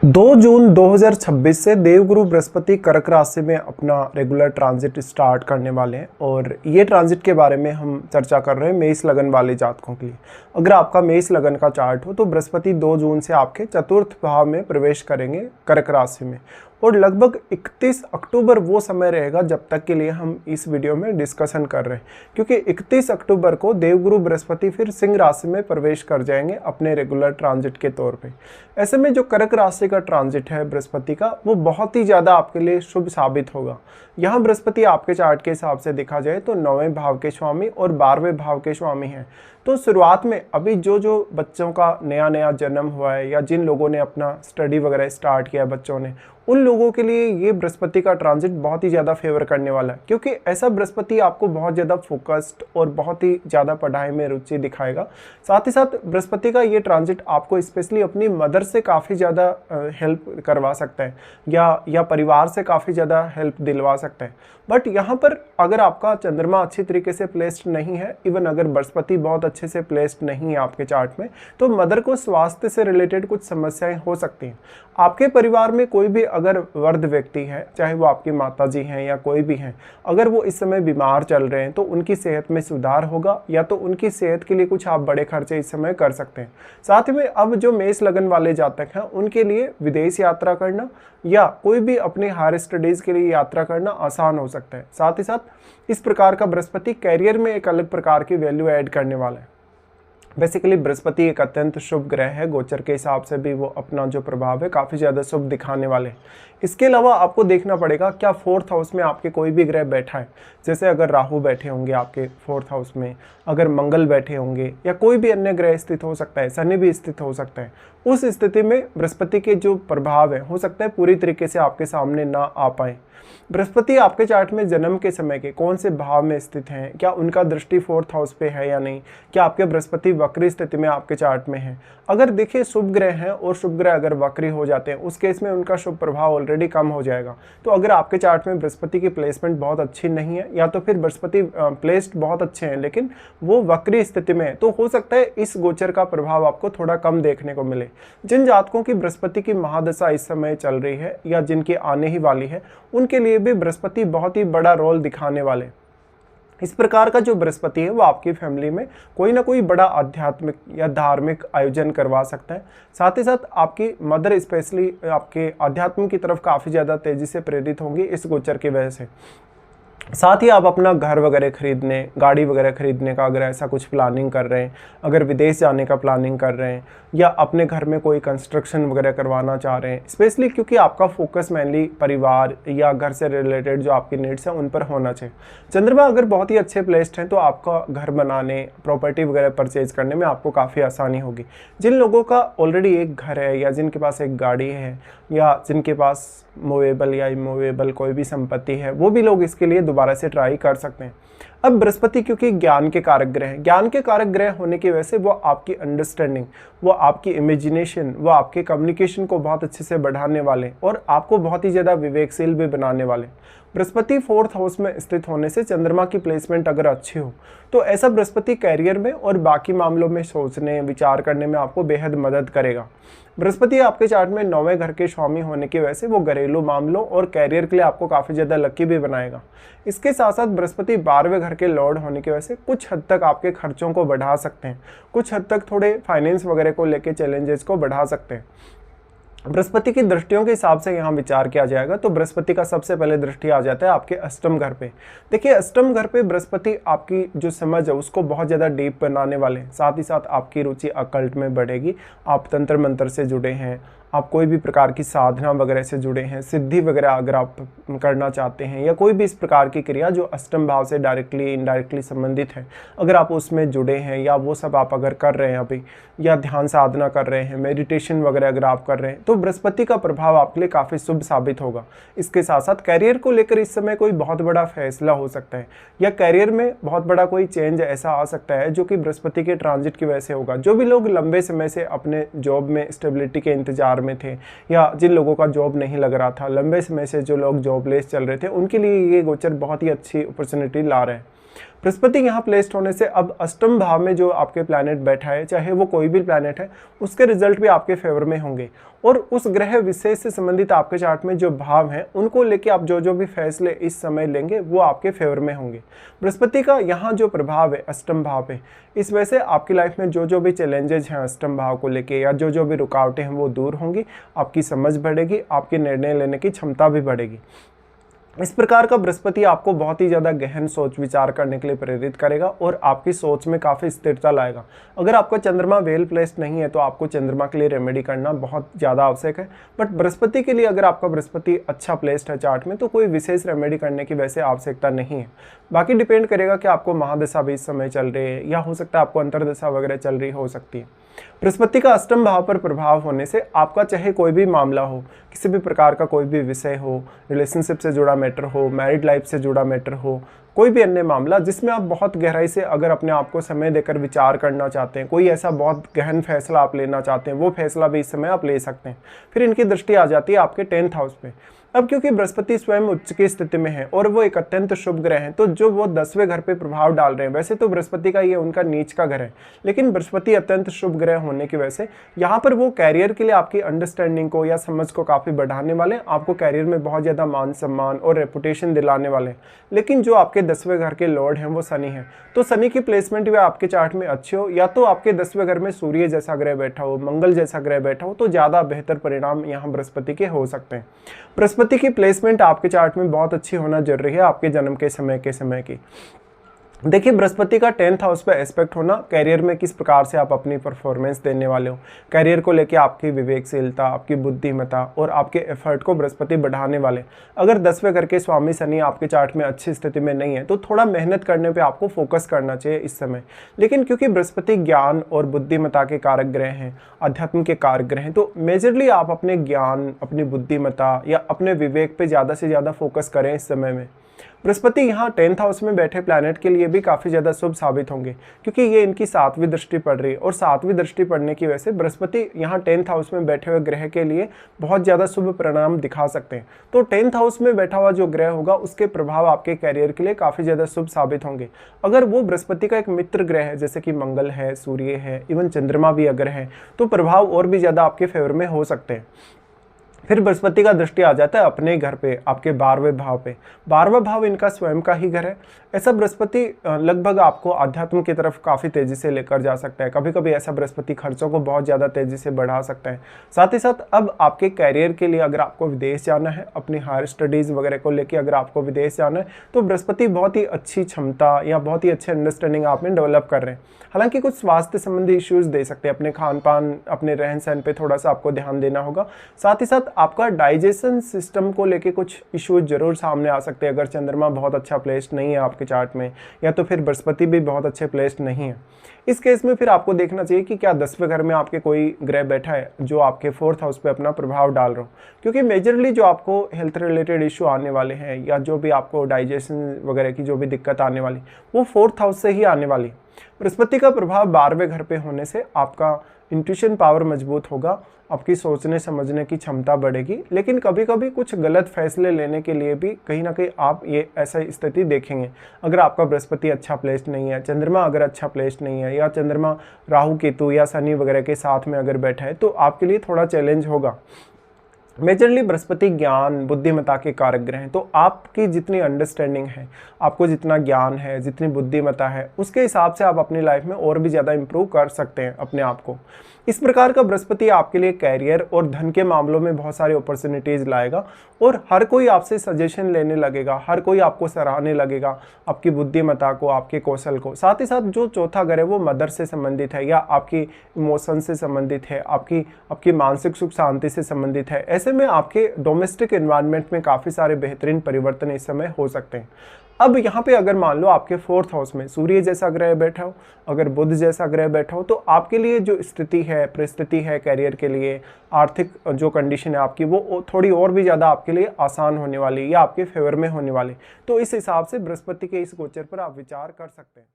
2 जून 2026 से देवगुरु बृहस्पति कर्क राशि में अपना रेगुलर ट्रांजिट स्टार्ट करने वाले हैं और ये ट्रांजिट के बारे में हम चर्चा कर रहे हैं मेष लगन वाले जातकों के लिए। अगर आपका मेष लगन का चार्ट हो तो बृहस्पति 2 जून से आपके चतुर्थ भाव में प्रवेश करेंगे कर्क राशि में और लगभग 31 अक्टूबर वो समय रहेगा जब तक के लिए हम इस वीडियो में डिस्कशन कर रहे हैं, क्योंकि 31 अक्टूबर को देवगुरु बृहस्पति फिर सिंह राशि में प्रवेश कर जाएंगे अपने रेगुलर ट्रांजिट के तौर पे। ऐसे में जो कर्क राशि का ट्रांजिट है बृहस्पति का, वो बहुत ही ज़्यादा आपके लिए शुभ साबित होगा। यहाँ बृहस्पति आपके चार्ट के हिसाब से देखा जाए तो 9वें भाव के स्वामी और 12वें भाव के स्वामी हैं। तो शुरुआत में अभी जो बच्चों का नया जन्म हुआ है या जिन लोगों ने अपना स्टडी वगैरह स्टार्ट किया है बच्चों ने, उन लोगों के लिए ये बृहस्पति का ट्रांजिट बहुत ही ज़्यादा फेवर करने वाला है, क्योंकि ऐसा बृहस्पति आपको बहुत ज़्यादा फोकस्ड और बहुत ही ज़्यादा पढ़ाई में रुचि दिखाएगा। साथ ही साथ बृहस्पति का ये ट्रांजिट आपको स्पेशली अपनी मदर से काफ़ी ज़्यादा हेल्प करवा सकता है या परिवार से काफ़ी ज़्यादा हेल्प दिलवा सकता है। बट यहाँ पर अगर आपका चंद्रमा अच्छी तरीके से प्लेस्ड नहीं है, इवन अगर बृहस्पति बहुत अच्छे से प्लेस्ड नहीं है आपके चार्ट में, तो मदर को स्वास्थ्य से रिलेटेड कुछ समस्याएं हो सकती हैं। आपके परिवार में कोई भी अगर वृद्ध व्यक्ति है, चाहे वो आपकी माता जी हैं या कोई भी हैं, अगर वो इस समय बीमार चल रहे हैं तो उनकी सेहत में सुधार होगा या तो उनकी सेहत के लिए कुछ आप बड़े खर्चे इस समय कर सकते हैं। साथ में अब जो मेष लगन वाले जातक हैं उनके लिए विदेश यात्रा करना या कोई भी अपनी हायर स्टडीज़ के लिए यात्रा करना आसान हो सकता है। साथ ही साथ इस प्रकार का बृहस्पति कैरियर में एक अलग प्रकार की वैल्यू ऐड करने वाला है। बेसिकली बृहस्पति एक अत्यंत शुभ ग्रह है, गोचर के हिसाब से भी वो अपना जो प्रभाव है काफ़ी ज़्यादा शुभ दिखाने वाले हैं। इसके अलावा आपको देखना पड़ेगा क्या 4th हाउस में आपके कोई भी ग्रह बैठा है, जैसे अगर राहु बैठे होंगे आपके 4th हाउस में, अगर मंगल बैठे होंगे या कोई भी अन्य ग्रह स्थित हो सकता है, शनि भी स्थित हो सकता है। उस स्थिति में बृहस्पति के जो प्रभाव है हो सकता है पूरी तरीके से आपके सामने ना आ पाए। बृहस्पति आपके चार्ट में जन्म के समय के कौन से भाव में स्थित हैं, क्या उनका दृष्टि 4th हाउस पे है या नहीं, क्या आपके बृहस्पति वक्री स्थिति में आपके चार्ट में है। अगर देखिए शुभ ग्रह हैं और शुभ ग्रह अगर वक्री हो जाते हैं उस केस में उनका शुभ प्रभाव ऑलरेडी कम हो जाएगा। तो अगर आपके चार्ट में बृहस्पति की प्लेसमेंट बहुत अच्छी नहीं है या तो फिर बृहस्पति प्लेस्ड बहुत अच्छे हैं लेकिन वो वक्री स्थिति में है, तो हो सकता है इस गोचर का प्रभाव आपको थोड़ा कम देखने को मिले। जिन जातकों की बृहस्पति की महादशा इस समय चल रही है या जिनकी आने ही वाली है, उनके लिए भी बृहस्पति बहुत ही बड़ा रोल दिखाने वाले। इस प्रकार का जो बृहस्पति है वो आपकी फैमिली में कोई ना कोई बड़ा आध्यात्मिक या धार्मिक आयोजन करवा सकता है। साथ ही साथ आपकी मदर स्पेशली आपके आध्यात्म की तरफ काफ़ी ज़्यादा तेज़ी से प्रेरित होंगी इस गोचर की वजह से। साथ ही आप अपना घर वगैरह खरीदने, गाड़ी वगैरह खरीदने का अगर ऐसा कुछ प्लानिंग कर रहे हैं, अगर विदेश जाने का प्लानिंग कर रहे हैं या अपने घर में कोई कंस्ट्रक्शन वगैरह करवाना चाह रहे हैं, स्पेशली क्योंकि आपका फोकस मेनली परिवार या घर से रिलेटेड जो आपकी नीड्स हैं उन पर होना चाहिए। चंद्रमा अगर बहुत ही अच्छे प्लेस्ड हैं तो आपका घर बनाने, प्रॉपर्टी वगैरह परचेज करने में आपको काफ़ी आसानी होगी। जिन लोगों का ऑलरेडी एक घर है या जिनके पास एक गाड़ी है या जिनके पास मूवेबल या इमूवेबल कोई भी संपत्ति है, वो भी लोग इसके लिए दोबारा से ट्राई कर सकते हैं। अब बृहस्पति क्योंकि ज्ञान के कारक ग्रह है, ज्ञान के कारक ग्रह होने की वजह से वो आपकी अंडरस्टैंडिंग, वो आपकी इमेजिनेशन, वो आपके कम्युनिकेशन को बहुत अच्छे से बढ़ाने वाले और आपको बहुत ही ज़्यादा विवेकशील भी बनाने वाले। बृहस्पति 4th हाउस में स्थित होने से चंद्रमा की प्लेसमेंट अगर अच्छी हो तो ऐसा बृहस्पति कैरियर में और बाकी मामलों में सोचने विचार करने में आपको बेहद मदद करेगा। बृहस्पति आपके चार्ट में 9वें घर के स्वामी होने की वजह से वो घरेलू मामलों और कैरियर के लिए आपको काफ़ी ज़्यादा लकी भी बनाएगा। इसके साथ साथ बृहस्पति 12वें घर के लॉर्ड होने की वजह से कुछ हद तक आपके खर्चों को बढ़ा सकते हैं, कुछ हद तक थोड़े फाइनेंस वगैरह को लेके चैलेंजेस को बढ़ा सकते हैं। बृहस्पति की दृष्टियों के हिसाब से यहाँ विचार किया जाएगा तो बृहस्पति का सबसे पहले दृष्टि आ जाता है आपके अष्टम घर पे। देखिए अष्टम घर पे बृहस्पति आपकी जो समझ है उसको बहुत ज़्यादा डीप बनाने वाले हैं। साथ ही साथ आपकी रुचि अकल्ट में बढ़ेगी, आप तंत्र मंत्र से जुड़े हैं, आप कोई भी प्रकार की साधना वगैरह से जुड़े हैं, सिद्धि वगैरह अगर आप करना चाहते हैं या कोई भी इस प्रकार की क्रिया जो अष्टम भाव से डायरेक्टली इनडायरेक्टली संबंधित है, अगर आप उसमें जुड़े हैं या वो सब आप अगर कर रहे हैं अभी, या ध्यान साधना कर रहे हैं, मेडिटेशन वगैरह अगर आप कर रहे हैं, तो बृहस्पति का प्रभाव आपके लिए काफ़ी शुभ साबित होगा। इसके साथ साथ कैरियर को लेकर इस समय कोई बहुत बड़ा फैसला हो सकता है या कैरियर में बहुत बड़ा कोई चेंज ऐसा आ सकता है जो कि बृहस्पति के ट्रांजिट की वजह से होगा। जो भी लोग लंबे समय से अपने जॉब में स्टेबिलिटी के इंतजार में थे या जिन लोगों का जॉब नहीं लग रहा था, लंबे समय से जो लोग जॉबलेस चल रहे थे, उनके लिए ये गोचर बहुत ही अच्छी अपॉर्चुनिटी ला रहे हैं। बृहस्पति यहाँ प्लेस्ड होने से अब अष्टम भाव में जो आपके प्लैनेट बैठा है, चाहे वो कोई भी प्लैनेट है, उसके रिजल्ट भी आपके फेवर में होंगे। और उस ग्रह विशेष से संबंधित आपके चार्ट में जो भाव हैं, उनको लेके आप जो भी फैसले इस समय लेंगे वो आपके फेवर में होंगे। बृहस्पति का यहाँ जो प्रभाव है अष्टम भाव पे, इस वजह से आपकी लाइफ में जो भी चैलेंजेस हैं अष्टम भाव को लेके, या जो भी रुकावटें हैं वो दूर होंगी, आपकी समझ बढ़ेगी, आपकी निर्णय लेने की क्षमता भी बढ़ेगी। इस प्रकार का बृहस्पति आपको बहुत ही ज़्यादा गहन सोच विचार करने के लिए प्रेरित करेगा और आपकी सोच में काफ़ी स्थिरता लाएगा। अगर आपका चंद्रमा वेल प्लेस्ड नहीं है तो आपको चंद्रमा के लिए रेमेडी करना बहुत ज़्यादा आवश्यक है। बट बृहस्पति के लिए अगर आपका बृहस्पति अच्छा प्लेस्ड है चार्ट में, तो कोई विशेष रेमेडी करने की वैसे आवश्यकता नहीं है। बाकी डिपेंड करेगा कि आपको महादशा भी इस समय चल रही है, या हो सकता है आपको अंतरदशा वगैरह चल रही हो सकती है। बृहस्पति का अष्टम भाव पर प्रभाव होने से आपका चाहे कोई भी मामला हो, किसी भी प्रकार का कोई भी विषय हो, रिलेशनशिप से जुड़ा मैटर हो, मैरिड लाइफ से जुड़ा मैटर हो, कोई भी अन्य मामला जिसमें आप बहुत गहराई से अगर अपने आप को समय देकर विचार करना चाहते हैं, कोई ऐसा बहुत गहन फैसला आप लेना चाहते हैं, वो फैसला भी इस समय आप ले सकते हैं। फिर इनकी दृष्टि आ जाती है आपके 10th हाउस पे। अब क्योंकि बृहस्पति स्वयं उच्च की स्थिति में है और वो एक अत्यंत शुभ ग्रह है, तो जो वो 10वें घर पे प्रभाव डाल रहे हैं, वैसे तो बृहस्पति का ये उनका नीच का घर है, लेकिन बृहस्पति अत्यंत शुभ ग्रह होने की वजह से यहाँ पर वो कैरियर के लिए आपकी अंडरस्टैंडिंग को या समझ को काफ़ी बढ़ाने वाले, आपको कैरियर में बहुत ज़्यादा मान सम्मान और रेपुटेशन दिलाने वाले। लेकिन जो आपके 10वें घर के लॉर्ड हैं वो शनि है, तो शनि की प्लेसमेंट भी आपके चार्ट में अच्छी हो, या तो आपके 10वें घर में सूर्य जैसा ग्रह बैठा हो, मंगल जैसा ग्रह बैठा हो, तो ज़्यादा बेहतर परिणाम यहाँ बृहस्पति के हो सकते हैं। बृहस्पति की प्लेसमेंट आपके चार्ट में बहुत अच्छी होना जरूरी है आपके जन्म के समय की। देखिए, बृहस्पति का 10th हाउस पे एस्पेक्ट होना कैरियर में किस प्रकार से आप अपनी परफॉर्मेंस देने वाले हो, कैरियर को लेके आपकी विवेकशीलता, आपकी बुद्धिमत्ता और आपके एफर्ट को बृहस्पति बढ़ाने वाले। अगर 10वें घर के स्वामी शनि आपके चार्ट में अच्छी स्थिति में नहीं है, तो थोड़ा मेहनत करने पे आपको फोकस करना चाहिए इस समय। लेकिन क्योंकि बृहस्पति ज्ञान और बुद्धिमत्ता के कारक ग्रह हैं, अध्यात्म के कारक ग्रह हैं, तो मेजरली आप अपने ज्ञान, अपनी बुद्धिमत्ता या अपने विवेक पे ज़्यादा से ज़्यादा फोकस करें इस समय में। बृहस्पति यहाँ 10th हाउस में बैठे प्लैनेट के लिए भी काफ़ी ज़्यादा शुभ साबित होंगे, क्योंकि ये इनकी 7वीं दृष्टि पड़ रही है, और 7वीं दृष्टि पड़ने की वजह से बृहस्पति यहाँ 10th हाउस में बैठे हुए ग्रह के लिए बहुत ज़्यादा शुभ परिणाम दिखा सकते हैं। तो 10th हाउस में बैठा हुआ जो ग्रह होगा, उसके प्रभाव आपके कैरियर के लिए काफ़ी ज़्यादा शुभ साबित होंगे। अगर वो बृहस्पति का एक मित्र ग्रह है, जैसे कि मंगल है, सूर्य है, इवन चंद्रमा भी अगर है, तो प्रभाव और भी ज़्यादा आपके फेवर में हो सकते हैं। फिर बृहस्पति का दृष्टि आ जाता है अपने घर पे, आपके 12वें भाव पे। 12वां भाव इनका स्वयं का ही घर है। ऐसा बृहस्पति लगभग आपको आध्यात्म की तरफ काफ़ी तेज़ी से लेकर जा सकता है। कभी कभी ऐसा बृहस्पति खर्चों को बहुत ज़्यादा तेज़ी से बढ़ा सकता है। साथ ही साथ अब आपके कैरियर के लिए अगर आपको विदेश जाना है, अपनी हायर स्टडीज़ वगैरह को लेकर अगर आपको विदेश जाना है, तो बृहस्पति बहुत ही अच्छी क्षमता या बहुत ही अच्छे अंडरस्टैंडिंग आप में डेवलप कर रहे हैं। हालांकि कुछ स्वास्थ्य संबंधी इश्यूज़ दे सकते हैं, अपने खान पान, अपने रहन सहन पे थोड़ा सा आपको ध्यान देना होगा। साथ ही साथ आपका डाइजेशन सिस्टम को लेके कुछ इश्यूज जरूर सामने आ सकते हैं, अगर चंद्रमा बहुत अच्छा प्लेस्ड नहीं है आपके चार्ट में, या तो फिर बृहस्पति भी बहुत अच्छे प्लेस्ड नहीं है। इस केस में फिर आपको देखना चाहिए कि क्या 10वें घर में आपके कोई ग्रह बैठा है जो आपके 4th हाउस पे अपना प्रभाव डाल रहा हो, क्योंकि मेजरली जो आपको हेल्थ रिलेटेड इशू आने वाले हैं, या जो भी आपको डाइजेशन वगैरह की जो भी दिक्कत आने वाली, वो 4th हाउस से ही आने वाली। बृहस्पति का प्रभाव 12वें घर पे होने से आपका इंट्यूशन पावर मजबूत होगा, आपकी सोचने समझने की क्षमता बढ़ेगी। लेकिन कभी कभी कुछ गलत फैसले लेने के लिए भी कहीं ना कहीं आप ये ऐसा स्थिति देखेंगे। अगर आपका बृहस्पति अच्छा प्लेस्ड नहीं है, चंद्रमा अगर अच्छा प्लेस्ड नहीं है, या चंद्रमा राहु केतु या शनि वगैरह के साथ में अगर बैठा है, तो आपके लिए थोड़ा चैलेंज होगा। मेजरली बृहस्पति ज्ञान, बुद्धिमत्ता के कारक ग्रह हैं, तो आपकी जितनी अंडरस्टैंडिंग है, आपको जितना ज्ञान है, जितनी बुद्धिमत्ता है, उसके हिसाब से आप अपनी लाइफ में और भी ज़्यादा इंप्रूव कर सकते हैं अपने आप को। इस प्रकार का बृहस्पति आपके लिए कैरियर और धन के मामलों में बहुत सारी अपॉर्चुनिटीज़ लाएगा, और हर कोई आपसे सजेशन लेने लगेगा, हर कोई आपको सराहने लगेगा, आपकी बुद्धिमत्ता को, आपके कौशल को। साथ ही साथ जो चौथा घर है वो मदर से संबंधित है, या आपकी इमोशन से संबंधित है, आपकी मानसिक सुख शांति से संबंधित है। ऐसे में आपके डोमेस्टिक एनवायरनमेंट में काफ़ी सारे बेहतरीन परिवर्तन इस समय हो सकते हैं। अब यहाँ पे अगर मान लो आपके 4th हाउस में सूर्य जैसा ग्रह बैठा हो, अगर बुध जैसा ग्रह बैठा हो, तो आपके लिए जो स्थिति है, परिस्थिति है कैरियर के लिए, आर्थिक जो कंडीशन है आपकी, वो थोड़ी और भी ज़्यादा आपके लिए आसान होने वाली, या आपके फेवर में होने वाली। तो इस हिसाब से बृहस्पति के इस गोचर पर आप विचार कर सकते हैं।